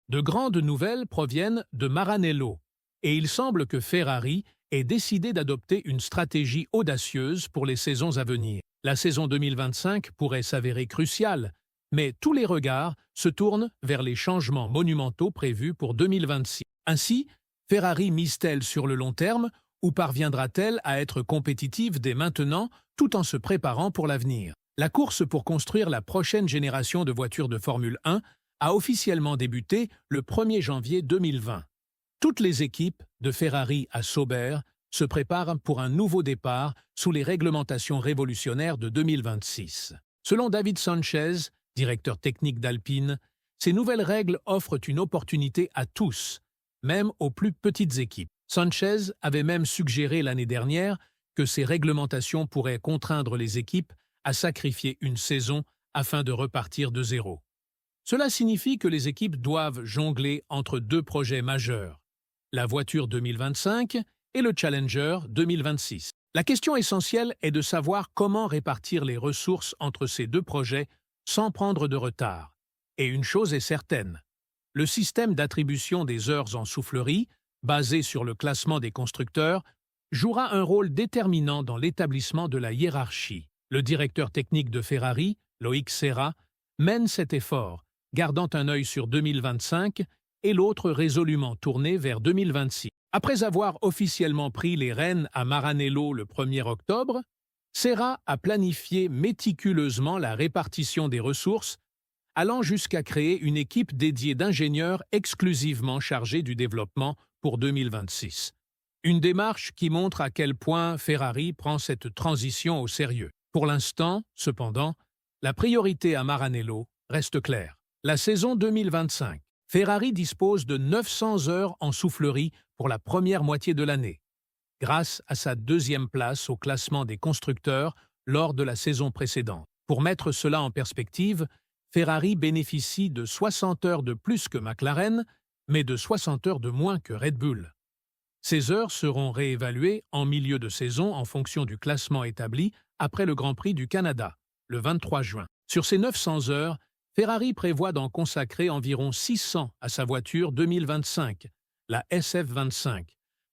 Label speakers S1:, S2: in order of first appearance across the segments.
S1: De grandes nouvelles proviennent de Maranello, et il semble que Ferrari ait décidé d'adopter une stratégie audacieuse pour les saisons à venir. La saison 2025 pourrait s'avérer cruciale, mais tous les regards se tournent vers les changements monumentaux prévus pour 2026. Ainsi, Ferrari mise-t-elle sur le long terme ou parviendra-t-elle à être compétitive dès maintenant tout en se préparant pour l'avenir? La course pour construire la prochaine génération de voitures de Formule 1 a officiellement débuté le 1er janvier 2020. Toutes les équipes, de Ferrari à Sauber, se préparent pour un nouveau départ sous les réglementations révolutionnaires de 2026. Selon David Sanchez, directeur technique d'Alpine, ces nouvelles règles offrent une opportunité à tous, même aux plus petites équipes. Sanchez avait même suggéré l'année dernière que ces réglementations pourraient contraindre les équipes à sacrifier une saison afin de repartir de zéro. Cela signifie que les équipes doivent jongler entre deux projets majeurs, la voiture 2025 et le Challenger 2026. La question essentielle est de savoir comment répartir les ressources entre ces deux projets sans prendre de retard. Et une chose est certaine, le système d'attribution des heures en soufflerie, basé sur le classement des constructeurs, jouera un rôle déterminant dans l'établissement de la hiérarchie. Le directeur technique de Ferrari, Loïc Serra, mène cet effort, gardant un œil sur 2025 et l'autre résolument tourné vers 2026. Après avoir officiellement pris les rênes à Maranello le 1er octobre, Serra a planifié méticuleusement la répartition des ressources, allant jusqu'à créer une équipe dédiée d'ingénieurs exclusivement chargés du développement pour 2026. Une démarche qui montre à quel point Ferrari prend cette transition au sérieux. Pour l'instant, cependant, la priorité à Maranello reste claire. La saison 2025. Ferrari dispose de 900 heures en soufflerie pour la première moitié de l'année, grâce à sa deuxième place au classement des constructeurs lors de la saison précédente. Pour mettre cela en perspective, Ferrari bénéficie de 60 heures de plus que McLaren, mais de 60 heures de moins que Red Bull. Ces heures seront réévaluées en milieu de saison en fonction du classement établi après le Grand Prix du Canada, le 23 juin. Sur ces 900 heures, Ferrari prévoit d'en consacrer environ 600 à sa voiture 2025, la SF25,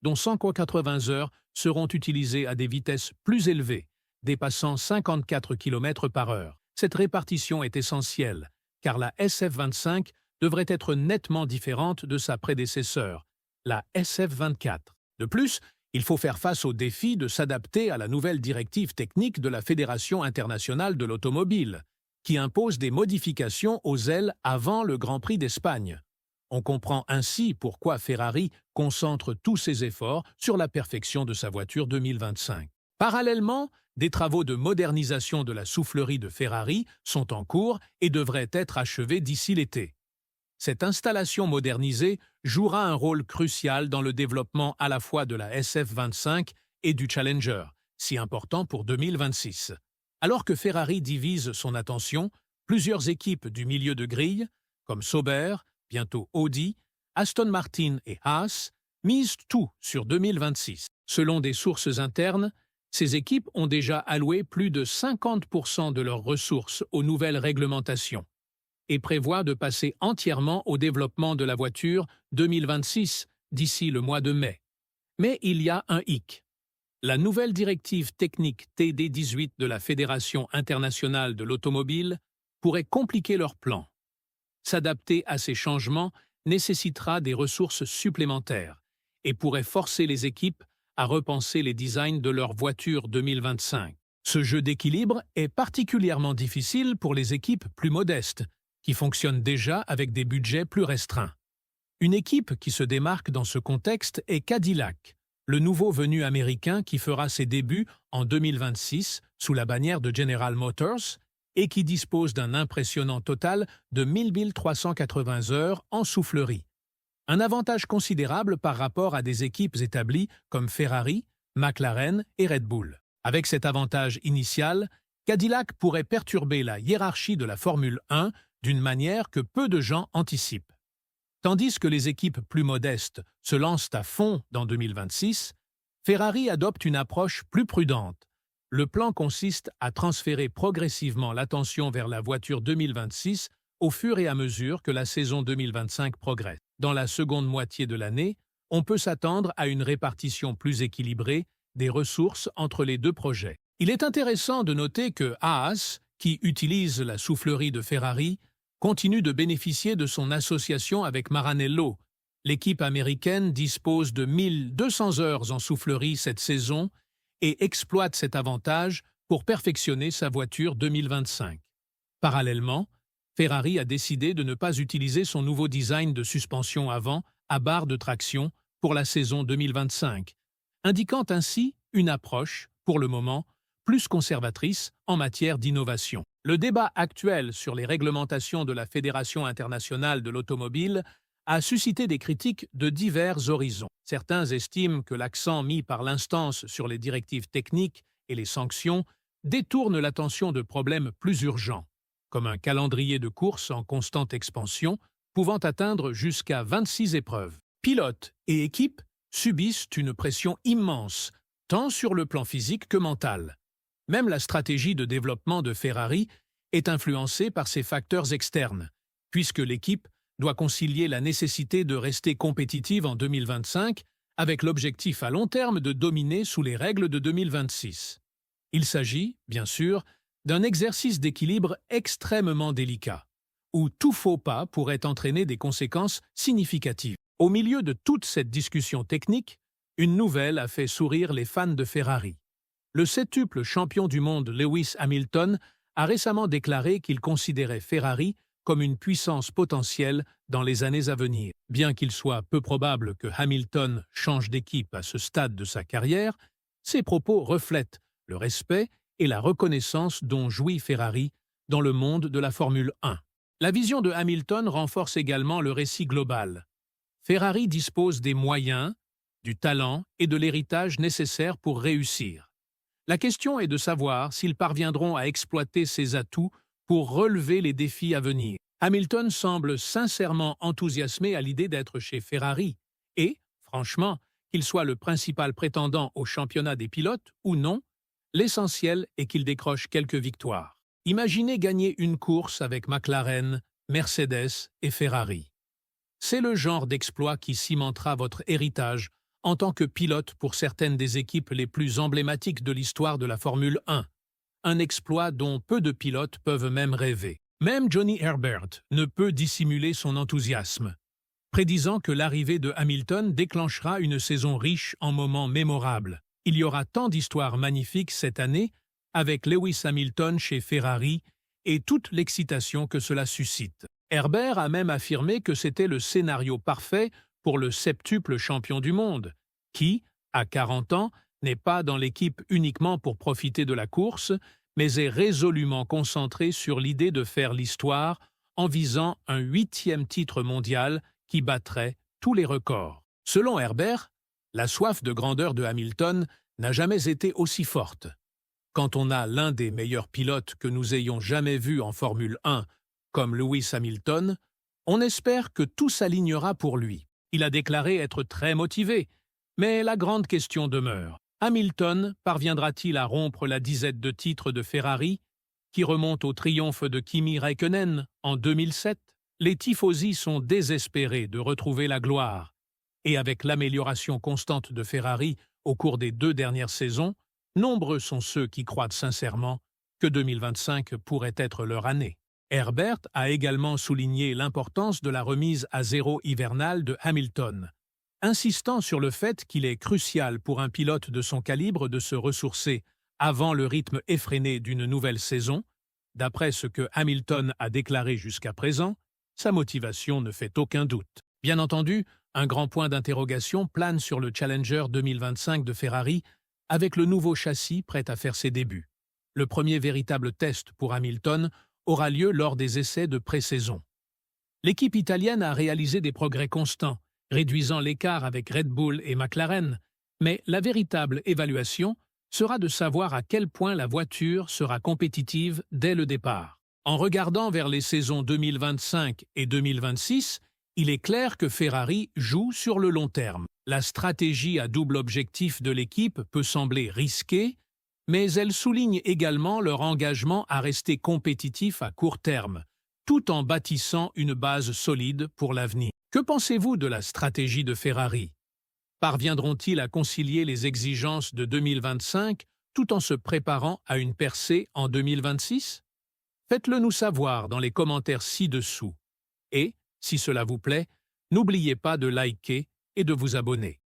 S1: dont 180 heures seront utilisées à des vitesses plus élevées, dépassant 54 km/h. Cette répartition est essentielle, car la SF25 devrait être nettement différente de sa prédécesseur, la SF24. De plus, il faut faire face au défi de s'adapter à la nouvelle directive technique de la Fédération internationale de l'automobile, qui impose des modifications aux ailes avant le Grand Prix d'Espagne. On comprend ainsi pourquoi Ferrari concentre tous ses efforts sur la perfection de sa voiture 2025. Parallèlement, des travaux de modernisation de la soufflerie de Ferrari sont en cours et devraient être achevés d'ici l'été. Cette installation modernisée jouera un rôle crucial dans le développement à la fois de la SF25 et du Challenger, si important pour 2026. Alors que Ferrari divise son attention, plusieurs équipes du milieu de grille, comme Sauber, bientôt Audi, Aston Martin et Haas, misent tout sur 2026. Selon des sources internes, ces équipes ont déjà alloué plus de 50% de leurs ressources aux nouvelles réglementations et prévoient de passer entièrement au développement de la voiture 2026 d'ici le mois de mai. Mais il y a un hic. La nouvelle directive technique TD18 de la Fédération internationale de l'automobile pourrait compliquer leurs plans. S'adapter à ces changements nécessitera des ressources supplémentaires et pourrait forcer les équipes à repenser les designs de leurs voitures 2025. Ce jeu d'équilibre est particulièrement difficile pour les équipes plus modestes, qui fonctionnent déjà avec des budgets plus restreints. Une équipe qui se démarque dans ce contexte est Cadillac, le nouveau venu américain qui fera ses débuts en 2026 sous la bannière de General Motors et qui dispose d'un impressionnant total de 1380 heures en soufflerie. Un avantage considérable par rapport à des équipes établies comme Ferrari, McLaren et Red Bull. Avec cet avantage initial, Cadillac pourrait perturber la hiérarchie de la Formule 1 d'une manière que peu de gens anticipent. Tandis que les équipes plus modestes se lancent à fond dans 2026, Ferrari adopte une approche plus prudente. Le plan consiste à transférer progressivement l'attention vers la voiture 2026 au fur et à mesure que la saison 2025 progresse. Dans la seconde moitié de l'année, on peut s'attendre à une répartition plus équilibrée des ressources entre les deux projets. Il est intéressant de noter que Haas, qui utilise la soufflerie de Ferrari, continue de bénéficier de son association avec Maranello. L'équipe américaine dispose de 1200 heures en soufflerie cette saison et exploite cet avantage pour perfectionner sa voiture 2025. Parallèlement, Ferrari a décidé de ne pas utiliser son nouveau design de suspension avant à barre de traction pour la saison 2025, indiquant ainsi une approche, pour le moment, plus conservatrice en matière d'innovation. Le débat actuel sur les réglementations de la Fédération internationale de l'automobile a suscité des critiques de divers horizons. Certains estiment que l'accent mis par l'instance sur les directives techniques et les sanctions détourne l'attention de problèmes plus urgents, comme un calendrier de course en constante expansion pouvant atteindre jusqu'à 26 épreuves. Pilotes et équipes subissent une pression immense, tant sur le plan physique que mental. Même la stratégie de développement de Ferrari est influencée par ces facteurs externes, puisque l'équipe doit concilier la nécessité de rester compétitive en 2025 avec l'objectif à long terme de dominer sous les règles de 2026. Il s'agit, bien sûr, d'un exercice d'équilibre extrêmement délicat, où tout faux pas pourrait entraîner des conséquences significatives. Au milieu de toute cette discussion technique, une nouvelle a fait sourire les fans de Ferrari. Le septuple champion du monde Lewis Hamilton a récemment déclaré qu'il considérait Ferrari comme une puissance potentielle dans les années à venir. Bien qu'il soit peu probable que Hamilton change d'équipe à ce stade de sa carrière, ses propos reflètent le respect et la reconnaissance dont jouit Ferrari dans le monde de la Formule 1. La vision de Hamilton renforce également le récit global. Ferrari dispose des moyens, du talent et de l'héritage nécessaires pour réussir. La question est de savoir s'ils parviendront à exploiter ces atouts pour relever les défis à venir. Hamilton semble sincèrement enthousiasmé à l'idée d'être chez Ferrari et, franchement, qu'il soit le principal prétendant au championnat des pilotes ou non, l'essentiel est qu'il décroche quelques victoires. Imaginez gagner une course avec McLaren, Mercedes et Ferrari. C'est le genre d'exploit qui cimentera votre héritage en tant que pilote pour certaines des équipes les plus emblématiques de l'histoire de la Formule 1. Un exploit dont peu de pilotes peuvent même rêver. Même Johnny Herbert ne peut dissimuler son enthousiasme, prédisant que l'arrivée de Hamilton déclenchera une saison riche en moments mémorables. Il y aura tant d'histoires magnifiques cette année avec Lewis Hamilton chez Ferrari et toute l'excitation que cela suscite. Herbert a même affirmé que c'était le scénario parfait pour le septuple champion du monde, qui, à 40 ans, n'est pas dans l'équipe uniquement pour profiter de la course, mais est résolument concentré sur l'idée de faire l'histoire en visant un 8e titre mondial qui battrait tous les records. Selon Herbert, la soif de grandeur de Hamilton n'a jamais été aussi forte. Quand on a l'un des meilleurs pilotes que nous ayons jamais vu en Formule 1, comme Lewis Hamilton, on espère que tout s'alignera pour lui. Il a déclaré être très motivé, mais la grande question demeure. Hamilton parviendra-t-il à rompre la disette de titres de Ferrari, qui remonte au triomphe de Kimi Räikkönen en 2007? Les tifosi sont désespérés de retrouver la gloire, et avec l'amélioration constante de Ferrari au cours des 2 dernières saisons, nombreux sont ceux qui croient sincèrement que 2025 pourrait être leur année. Herbert a également souligné l'importance de la remise à zéro hivernale de Hamilton, insistant sur le fait qu'il est crucial pour un pilote de son calibre de se ressourcer avant le rythme effréné d'une nouvelle saison. D'après ce que Hamilton a déclaré jusqu'à présent, sa motivation ne fait aucun doute. Bien entendu, un grand point d'interrogation plane sur le Challenger 2025 de Ferrari avec le nouveau châssis prêt à faire ses débuts. Le premier véritable test pour Hamilton aura lieu lors des essais de pré-saison. L'équipe italienne a réalisé des progrès constants, réduisant l'écart avec Red Bull et McLaren, mais la véritable évaluation sera de savoir à quel point la voiture sera compétitive dès le départ. En regardant vers les saisons 2025 et 2026, il est clair que Ferrari joue sur le long terme. La stratégie à double objectif de l'équipe peut sembler risquée, mais elle souligne également leur engagement à rester compétitif à court terme, tout en bâtissant une base solide pour l'avenir. Que pensez-vous de la stratégie de Ferrari? Parviendront-ils à concilier les exigences de 2025 tout en se préparant à une percée en 2026? Faites-le nous savoir dans les commentaires ci-dessous. Et, si cela vous plaît, n'oubliez pas de liker et de vous abonner.